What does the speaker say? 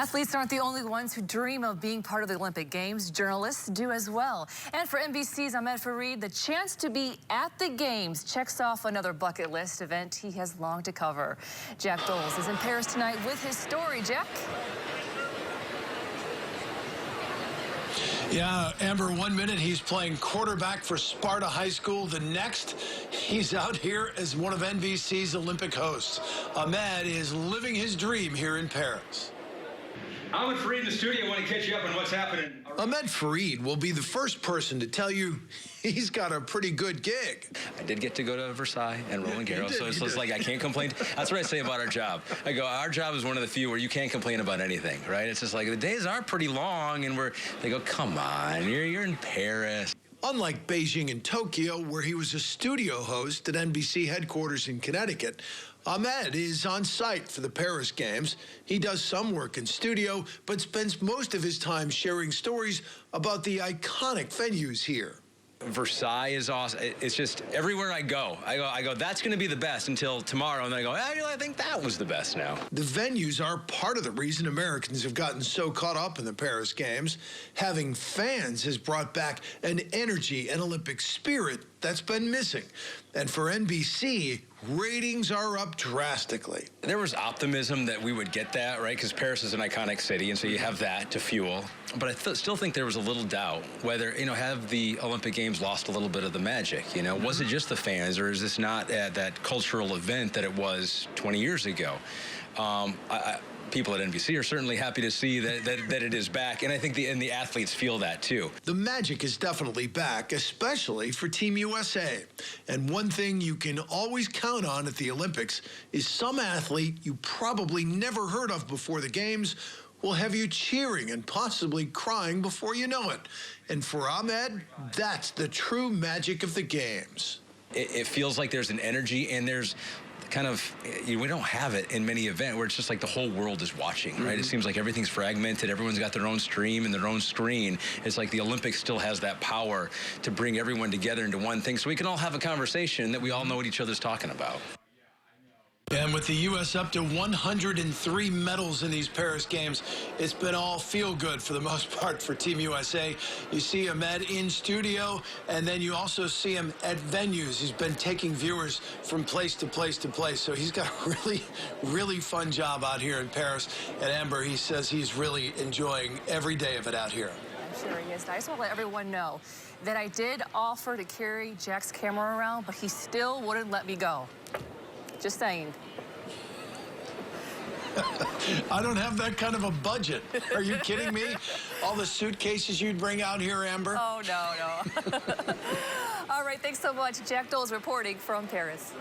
Athletes aren't the only ones who dream of being part of the Olympic Games. Journalists do as well. And for NBC's Ahmed Fareed, the chance to be at the Games checks off another bucket list event he has longed to cover. Jack Doles is in Paris tonight with his story. Jack? Yeah, Amber, 1 minute he's playing quarterback for Sparta High School. The next, he's out here as one of NBC's Olympic hosts. Ahmed is living his dream here in Paris. Ahmed Fareed in the studio. I want to catch you up on what's happening. Ahmed Fareed will be the first person to tell you he's got a pretty good gig. I did get to go to Versailles and Roland Garros, so it's like I can't complain. That's what I say about our job. I go, our job is one of the few where you can't complain about anything, right? It's just like the days are pretty long, and they go, come on, you're in Paris. Unlike Beijing and Tokyo, where he was a studio host at NBC headquarters in Connecticut, Ahmed is on site for the Paris Games. He does some work in studio, but spends most of his time sharing stories about the iconic venues here. Versailles is awesome. It's just everywhere I go, that's going to be the best until tomorrow, and then I go, I think that was the best now. The venues are part of the reason Americans have gotten so caught up in the Paris Games. Having fans has brought back an energy and Olympic spirit that's been missing. And for NBC, ratings are up drastically. There was optimism that we would get that, right? Because Paris is an iconic city, and so you have that to fuel. But I still think there was a little doubt whether, have the Olympic Games lost a little bit of the magic? Was it just the fans, or is this not that cultural event that it was 20 years ago? People at NBC are certainly happy to see that it is back, and I think the athletes feel that too. The magic is definitely back, especially for Team USA. And one thing you can always count on at the Olympics is some athlete you probably never heard of before the Games will have you cheering and possibly crying before you know it. And for Ahmed, that's the true magic of the Games. It feels like there's an energy, and there's kind of, we don't have it in many events where it's just like the whole world is watching, right? It seems like everything's fragmented. Everyone's got their own stream and their own screen. It's like the Olympics still has that power to bring everyone together into one thing, so we can all have a conversation that we all know what each other's talking about. And with the U.S. up to 103 medals in these Paris Games, it's been all feel-good for the most part for Team USA. You see Ahmed in studio, and then you also see him at venues. He's been taking viewers from place to place to place, so he's got a really, really fun job out here in Paris. And Amber, he says he's really enjoying every day of it out here. I'm sure he is. I just want to let everyone know that I did offer to carry Jack's camera around, but he still wouldn't let me go. Just saying. I don't have that kind of a budget. Are you kidding me? All the suitcases you'd bring out here, Amber? Oh, no. All right, thanks so much. Jack Doles reporting from Paris.